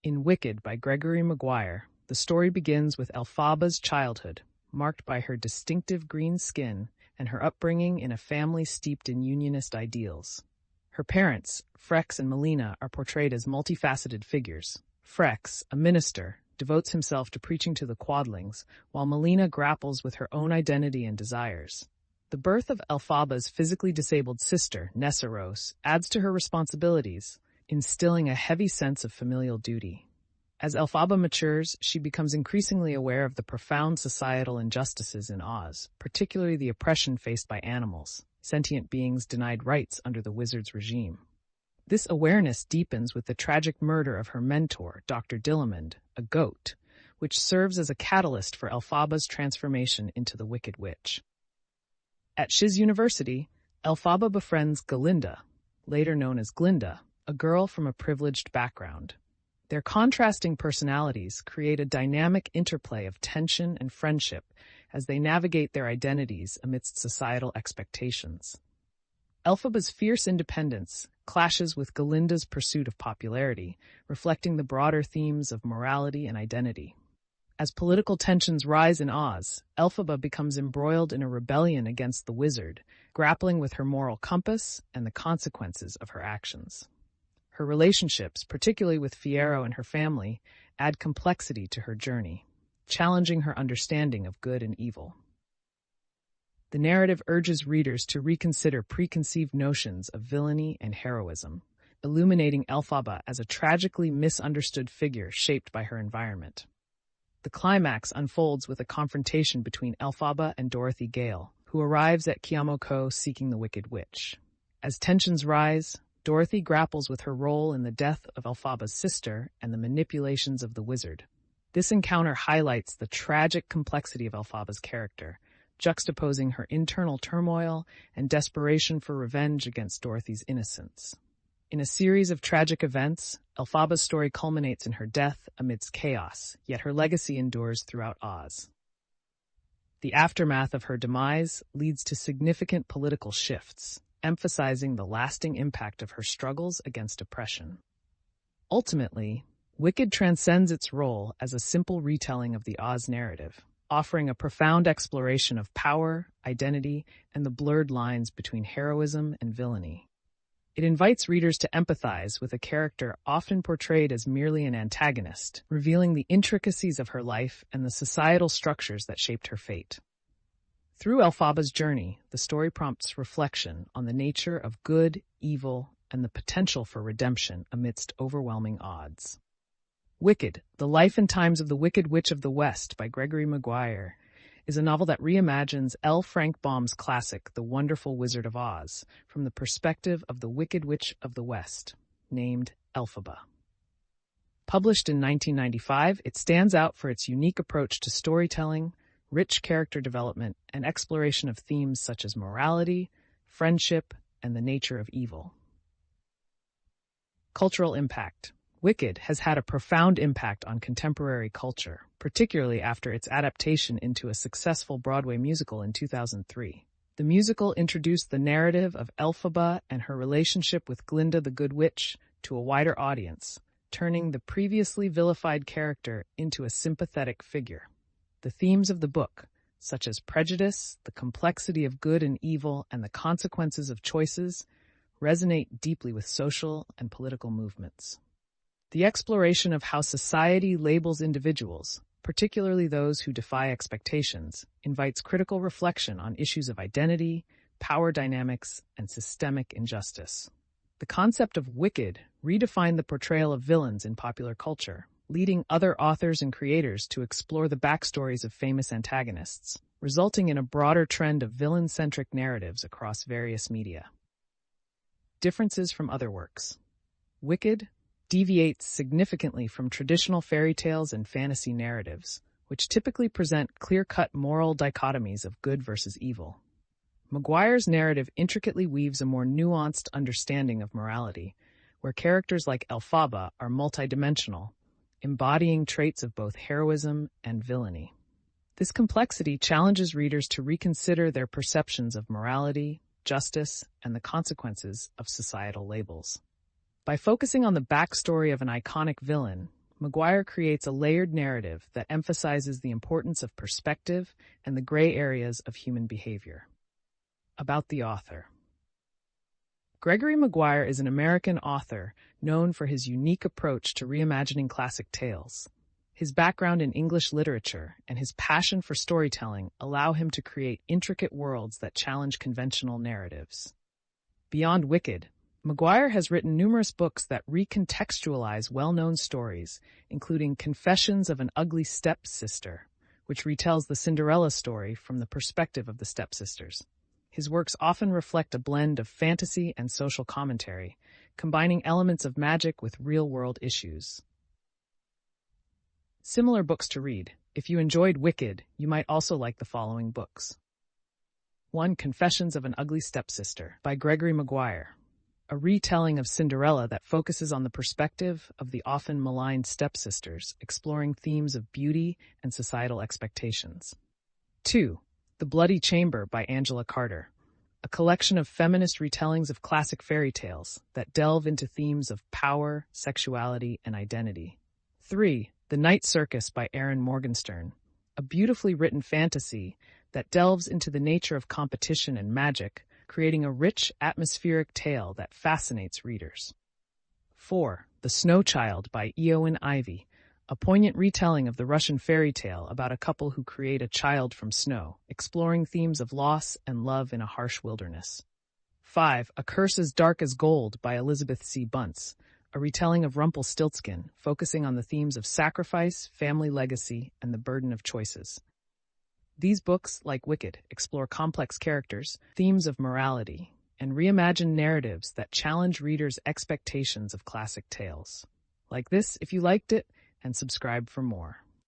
In Wicked by Gregory Maguire, the story begins with Elphaba's childhood, marked by her distinctive green skin and her upbringing in a family steeped in unionist ideals. Her parents, Frex and Melina, are portrayed as multifaceted figures. Frex, a minister, devotes himself to preaching to the Quadlings, while Melina grapples with her own identity and desires. The birth of Elphaba's physically disabled sister, Nessaros, adds to her responsibilities, instilling a heavy sense of familial duty. As Elphaba matures, she becomes increasingly aware of the profound societal injustices in Oz, particularly the oppression faced by animals, sentient beings denied rights under the wizard's regime. This awareness deepens with the tragic murder of her mentor, Dr. Dillamond, a goat, which serves as a catalyst for Elphaba's transformation into the Wicked Witch. At Shiz University, Elphaba befriends Galinda, later known as Glinda, a girl from a privileged background. Their contrasting personalities create a dynamic interplay of tension and friendship as they navigate their identities amidst societal expectations. Elphaba's fierce independence clashes with Galinda's pursuit of popularity, reflecting the broader themes of morality and identity. As political tensions rise in Oz, Elphaba becomes embroiled in a rebellion against the wizard, grappling with her moral compass and the consequences of her actions. Her relationships, particularly with Fiyero and her family, add complexity to her journey, challenging her understanding of good and evil. The narrative urges readers to reconsider preconceived notions of villainy and heroism, illuminating Elphaba as a tragically misunderstood figure shaped by her environment. The climax unfolds with a confrontation between Elphaba and Dorothy Gale, who arrives at Kiamoko seeking the Wicked Witch. As tensions rise, Dorothy grapples with her role in the death of Elphaba's sister and the manipulations of the wizard. This encounter highlights the tragic complexity of Elphaba's character, juxtaposing her internal turmoil and desperation for revenge against Dorothy's innocence. In a series of tragic events, Elphaba's story culminates in her death amidst chaos, yet her legacy endures throughout Oz. The aftermath of her demise leads to significant political shifts, emphasizing the lasting impact of her struggles against oppression. Ultimately, Wicked transcends its role as a simple retelling of the Oz narrative, offering a profound exploration of power, identity, and the blurred lines between heroism and villainy. It invites readers to empathize with a character often portrayed as merely an antagonist, revealing the intricacies of her life and the societal structures that shaped her fate. Through Elphaba's journey, the story prompts reflection on the nature of good, evil, and the potential for redemption amidst overwhelming odds. Wicked, The Life and Times of the Wicked Witch of the West by Gregory Maguire is a novel that reimagines L. Frank Baum's classic The Wonderful Wizard of Oz from the perspective of the Wicked Witch of the West, named Elphaba. Published in 1995, it stands out for its unique approach to storytelling, rich character development, and exploration of themes such as morality, friendship, and the nature of evil. Cultural impact. Wicked has had a profound impact on contemporary culture, particularly after its adaptation into a successful Broadway musical in 2003. The musical introduced the narrative of Elphaba and her relationship with Glinda the Good Witch to a wider audience, turning the previously vilified character into a sympathetic figure. The themes of the book, such as prejudice, the complexity of good and evil, and the consequences of choices, resonate deeply with social and political movements. The exploration of how society labels individuals, particularly those who defy expectations, invites critical reflection on issues of identity, power dynamics, and systemic injustice. The concept of wicked redefined the portrayal of villains in popular culture, leading other authors and creators to explore the backstories of famous antagonists, resulting in a broader trend of villain-centric narratives across various media. Differences from other works. Wicked deviates significantly from traditional fairy tales and fantasy narratives, which typically present clear-cut moral dichotomies of good versus evil. Maguire's narrative intricately weaves a more nuanced understanding of morality, where characters like Elphaba are multidimensional, embodying traits of both heroism and villainy. This complexity challenges readers to reconsider their perceptions of morality, justice, and the consequences of societal labels. By focusing on the backstory of an iconic villain, Maguire creates a layered narrative that emphasizes the importance of perspective and the gray areas of human behavior. About the author. Gregory Maguire is an American author known for his unique approach to reimagining classic tales. His background in English literature and his passion for storytelling allow him to create intricate worlds that challenge conventional narratives. Beyond Wicked, Maguire has written numerous books that recontextualize well-known stories, including Confessions of an Ugly Stepsister, which retells the Cinderella story from the perspective of the stepsisters. His works often reflect a blend of fantasy and social commentary, combining elements of magic with real-world issues. Similar books to read. If you enjoyed Wicked, you might also like the following books. 1. Confessions of an Ugly Stepsister by Gregory Maguire, a retelling of Cinderella that focuses on the perspective of the often maligned stepsisters, exploring themes of beauty and societal expectations. 2. The Bloody Chamber by Angela Carter, a collection of feminist retellings of classic fairy tales that delve into themes of power, sexuality, and identity. 3. The Night Circus by Erin Morgenstern, a beautifully written fantasy that delves into the nature of competition and magic, creating a rich, atmospheric tale that fascinates readers. 4. The Snow Child by Eowyn Ivey, a poignant retelling of the Russian fairy tale about a couple who create a child from snow, exploring themes of loss and love in a harsh wilderness. 5. A Curse as Dark as Gold by Elizabeth C. Bunce, a retelling of Rumpelstiltskin, focusing on the themes of sacrifice, family legacy, and the burden of choices. These books, like Wicked, explore complex characters, themes of morality, and reimagine narratives that challenge readers' expectations of classic tales. Like this if you liked it, and subscribe for more.